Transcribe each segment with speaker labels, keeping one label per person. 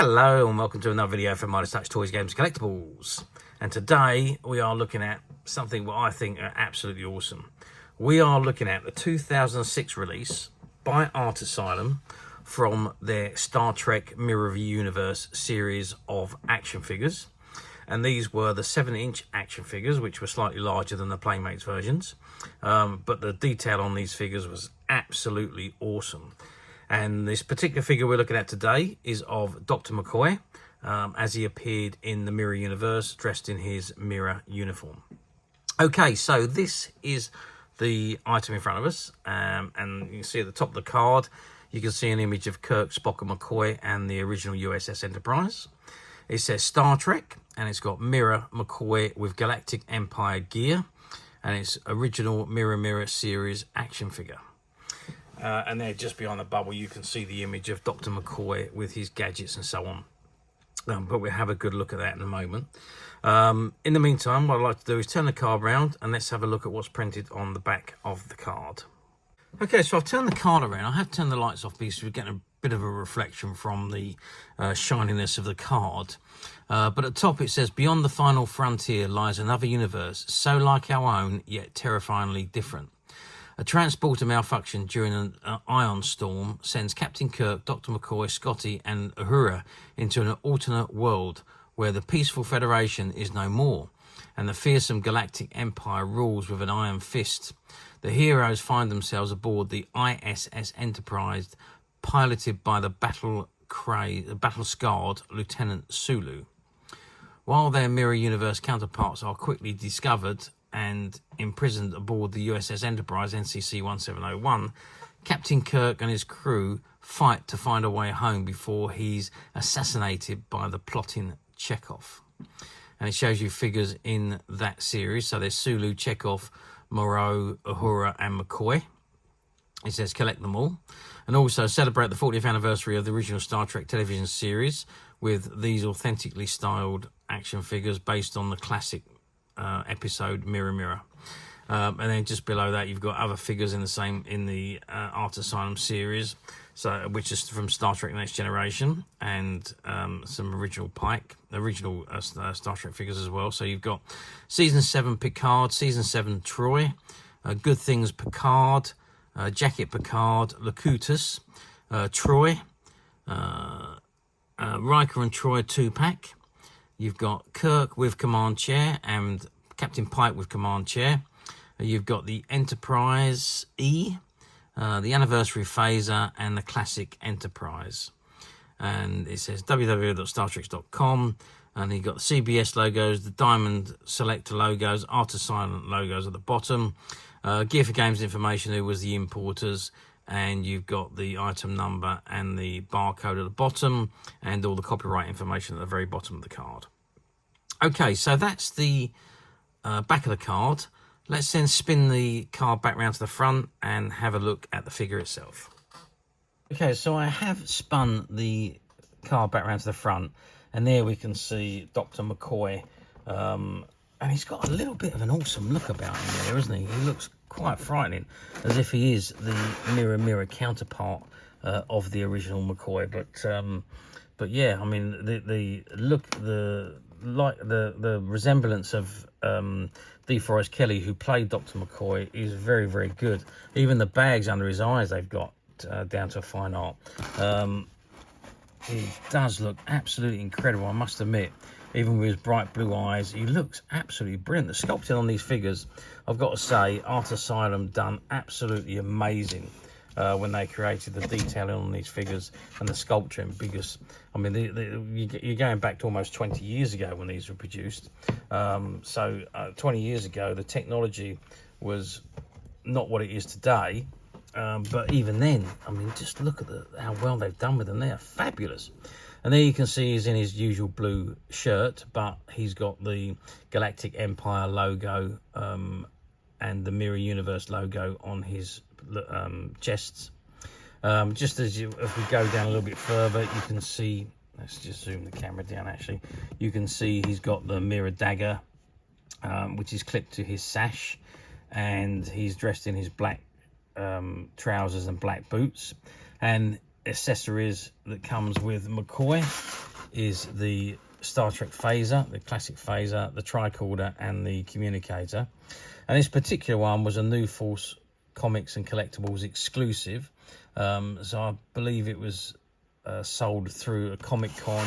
Speaker 1: Hello and welcome to another video from Art Asylum Toys, Games, Collectibles. And today we are looking at something what I think are absolutely awesome. We are looking at the 2006 release by Art Asylum from their Star Trek Mirror of the Universe series of action figures. And these were the 7-inch action figures, which were slightly larger than the Playmates versions. But the detail on these figures was absolutely awesome. And this particular figure we're looking at today is of Dr. McCoy, as he appeared in the Mirror universe, dressed in his Mirror uniform. Okay, so this is the item in front of us, and you can see at the top of the card, you can see an image of Kirk, Spock and McCoy and the original USS Enterprise. It says Star Trek, and it's got Mirror McCoy with Galactic Empire Gear, and it's original Mirror series action figure. And there, just behind the bubble, you can see the image of Dr. McCoy with his gadgets and so on. But we'll have a good look at that in a moment. In the meantime, what I'd like to do is turn the card around and let's have a look at what's printed on the back of the card. Okay, so I've turned the card around. I have turned the lights off because we're getting a bit of a reflection from the shininess of the card. But at the top it says, beyond the final frontier lies another universe, so like our own, yet terrifyingly different. A transporter malfunction during an ion storm sends Captain Kirk, Dr. McCoy, Scotty and Uhura into an alternate world where the peaceful Federation is no more and the fearsome Galactic Empire rules with an iron fist. The heroes find themselves aboard the ISS Enterprise, piloted by the battle-scarred Lieutenant Sulu. While their Mirror Universe counterparts are quickly discovered and imprisoned aboard the USS Enterprise NCC 1701, Captain Kirk and his crew fight to find a way home before he's assassinated by the plotting Chekhov. And it shows you figures in that series. So there's Sulu, Chekhov, Moreau, Uhura and McCoy. It says collect them all. And also celebrate the 40th anniversary of the original Star Trek television series with these authentically styled action figures based on the classic episode Mirror. And then just below that you've got other figures in the Art Asylum series, so which is from Star Trek Next Generation, and some original Star Trek figures as well. So you've got season 7 Picard, season 7 Troy, Good Things Picard, Jacket Picard, Locutus, Troy, Riker and Troy 2-pack. You've got Kirk with command chair and Captain Pike with command chair. You've got the Enterprise E, the Anniversary Phaser, and the Classic Enterprise. And it says www.startreks.com. And you've got the CBS logos, the Diamond Selector logos, Art Asylum logos at the bottom. Gear for Games information, who was the importers. And you've got the item number and the barcode at the bottom, and all the copyright information at the very bottom of the card. Okay, so that's the back of the card. Let's then spin the card back round to the front and have a look at the figure itself. Okay, so I have spun the card back round to the front, and there we can see Dr. McCoy. And he's got a little bit of an awesome look about him there, isn't he? He looks quite frightening, as if he is the Mirror counterpart of the original McCoy. But yeah, I mean the look, the resemblance of DeForest Kelley, who played Dr. McCoy, is very, very good. Even the bags under his eyes they've got down to a fine art. He does look absolutely incredible, I must admit. Even with his bright blue eyes, he looks absolutely brilliant. The sculpting on these figures, I've got to say, Art Asylum done absolutely amazing when they created the detailing on these figures and the sculpturing. Because, I mean, you're going back to almost 20 years ago when these were produced. 20 years ago, the technology was not what it is today. But even then, I mean, just look at how well they've done with them. They're fabulous. And there you can see he's in his usual blue shirt, but he's got the Galactic Empire logo and the Mirror Universe logo on his chests. Just as we go down a little bit further, you can see, let's just zoom the camera down actually, you can see he's got the Mirror Dagger, which is clipped to his sash, and he's dressed in his black trousers and black boots. And accessories that comes with McCoy is the Star Trek phaser, the classic phaser, the tricorder, and the communicator. And this particular one was a New Force Comics and Collectibles exclusive. So I believe it was sold through a Comic-Con,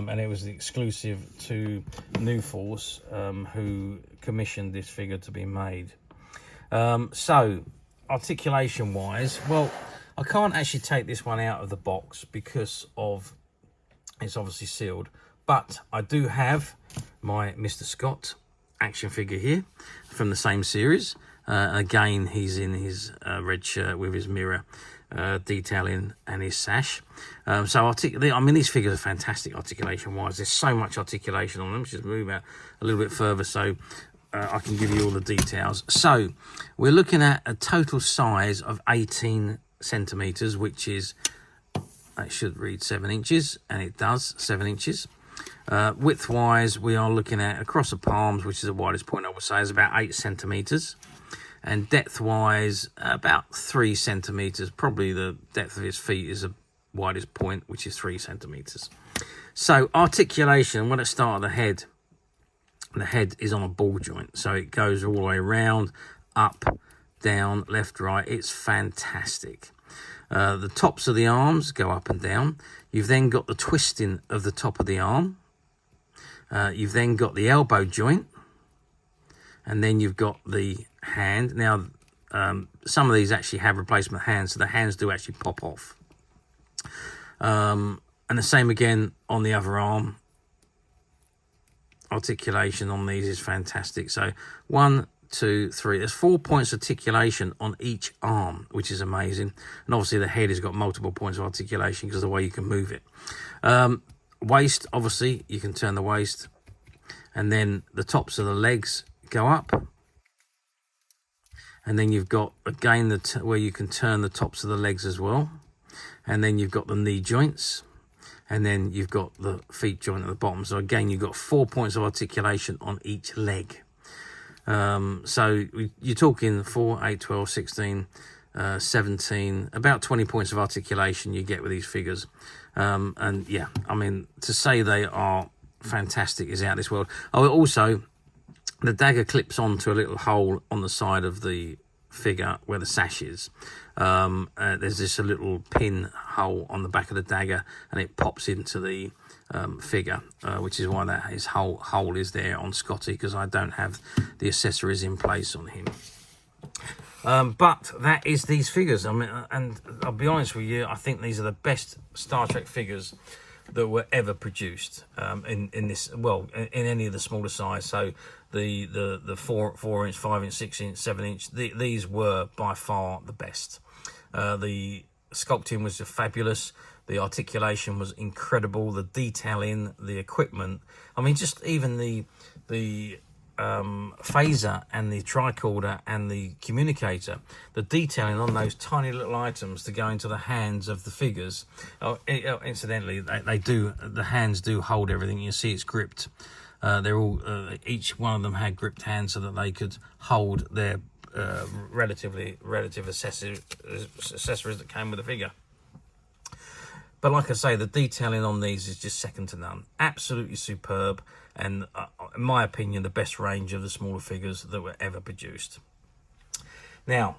Speaker 1: and it was the exclusive to New Force, who commissioned this figure to be made. So articulation wise, well, I can't actually take this one out of the box because of it's obviously sealed, but I do have my Mr. Scott action figure here from the same series. Again, he's in his red shirt with his mirror detailing and his sash. So I mean, these figures are fantastic articulation wise. There's so much articulation on them. Let's just move out a little bit further so I can give you all the details. So we're looking at a total size of 18 centimeters, which is, it should read 7 inches, and it does, 7 inches. Width wise, we are looking at across the palms, which is the widest point I would say, is about 8 centimeters. And depth wise, about 3 centimeters. Probably the depth of his feet is the widest point, which is 3 centimeters. So articulation, when it starts at the head is on a ball joint, so it goes all the way around, up, down, left, right. It's fantastic. The tops of the arms go up and down. You've then got the twisting of the top of the arm. You've then got the elbow joint, and then you've got the hand. Now, some of these actually have replacement hands, so the hands do actually pop off. And the same again on the other arm. Articulation on these is fantastic. So 1, 2, 3. There's 4 points of articulation on each arm, which is amazing. And obviously the head has got multiple points of articulation because of the way you can move it. Waist, obviously, you can turn the waist. And then the tops of the legs go up. And then you've got, again, where you can turn the tops of the legs as well. And then you've got the knee joints. And then you've got the feet joint at the bottom. So again, you've got 4 points of articulation on each leg. So you're talking 4, 8, 12, 16, 17, about 20 points of articulation you get with these figures. And yeah, I mean, to say they are fantastic is out of this world. Oh, also, the dagger clips onto a little hole on the side of the figure where the sash is. There's this a little pin hole on the back of the dagger, and it pops into the figure, which is why that his hole is there on Scotty, because I don't have the accessories in place on him. But that is these figures. I mean, and I'll be honest with you, I think these are the best Star Trek figures that were ever produced in this, well, in any of the smaller size. So the 4 inch, 5 inch, 6 inch, 7 inch, these were by far the best. The sculpting was just fabulous. The articulation was incredible. The detailing, the equipment. I mean, just even the phaser and the tricorder and the communicator, the detailing on those tiny little items to go into the hands of the figures. Incidentally, the hands do hold everything. You see it's gripped. They're all each one of them had gripped hands so that they could hold their relative accessories that came with the figure. But like I say, the detailing on these is just second to none. Absolutely superb, and in my opinion, the best range of the smaller figures that were ever produced. Now,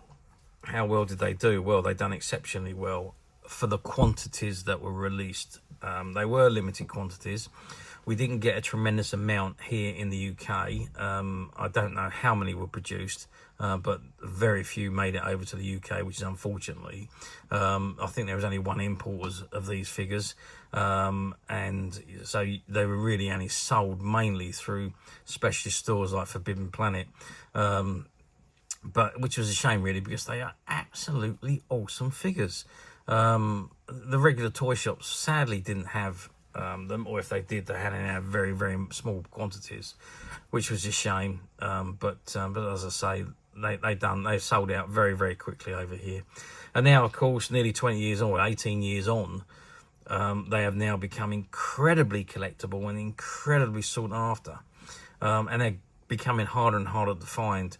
Speaker 1: how well did they do? Well, they done exceptionally well for the quantities that were released. They were limited quantities. We didn't get a tremendous amount here in the UK. I don't know how many were produced, but very few made it over to the UK, which is unfortunately. I think there was only one import of these figures, and so they were really only sold mainly through specialist stores like Forbidden Planet, but which was a shame really, because they are absolutely awesome figures. The regular toy shops sadly didn't have them, or if they did, they had it in very, very small quantities, which was a shame. But as I say, they sold out very, very quickly over here. And now, of course, nearly 20 years on, 18 years on, they have now become incredibly collectible and incredibly sought after. And they're becoming harder and harder to find.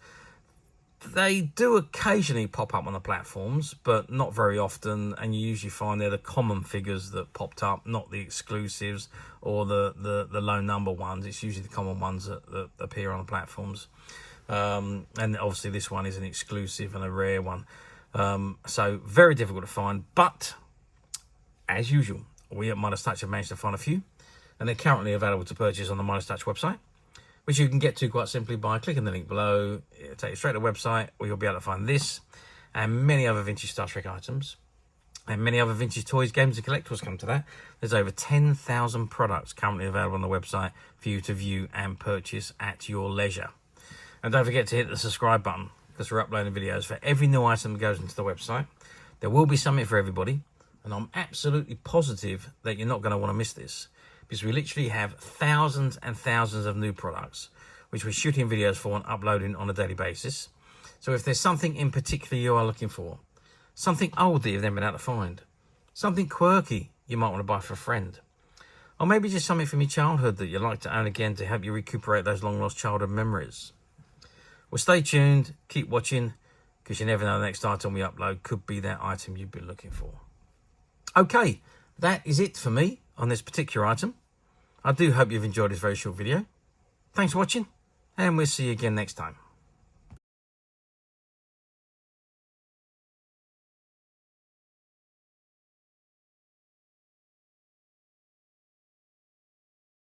Speaker 1: They do occasionally pop up on the platforms, but not very often, and you usually find they're the common figures that popped up, not the exclusives or the low number ones. It's usually the common ones that appear on the platforms. And obviously this one is an exclusive and a rare one. So very difficult to find, but as usual, we at Midas Touch have managed to find a few, and they're currently available to purchase on the Midas Touch website, which you can get to quite simply by clicking the link below. It'll take you straight to the website, where you'll be able to find this and many other vintage Star Trek items, and many other vintage toys, games and collectibles come to that. There's over 10,000 products currently available on the website for you to view and purchase at your leisure. And don't forget to hit the subscribe button, because we're uploading videos for every new item that goes into the website. There will be something for everybody, and I'm absolutely positive that you're not going to want to miss this, because we literally have thousands and thousands of new products, which we're shooting videos for and uploading on a daily basis. So if there's something in particular you are looking for, something old that you've never been able to find, something quirky you might want to buy for a friend, or maybe just something from your childhood that you'd like to own again to help you recuperate those long lost childhood memories, well, stay tuned, keep watching, because you never know, the next item we upload could be that item you've been looking for. Okay, that is it for me on this particular item. I do hope you've enjoyed this very short video. Thanks for watching, and we'll see you again next time.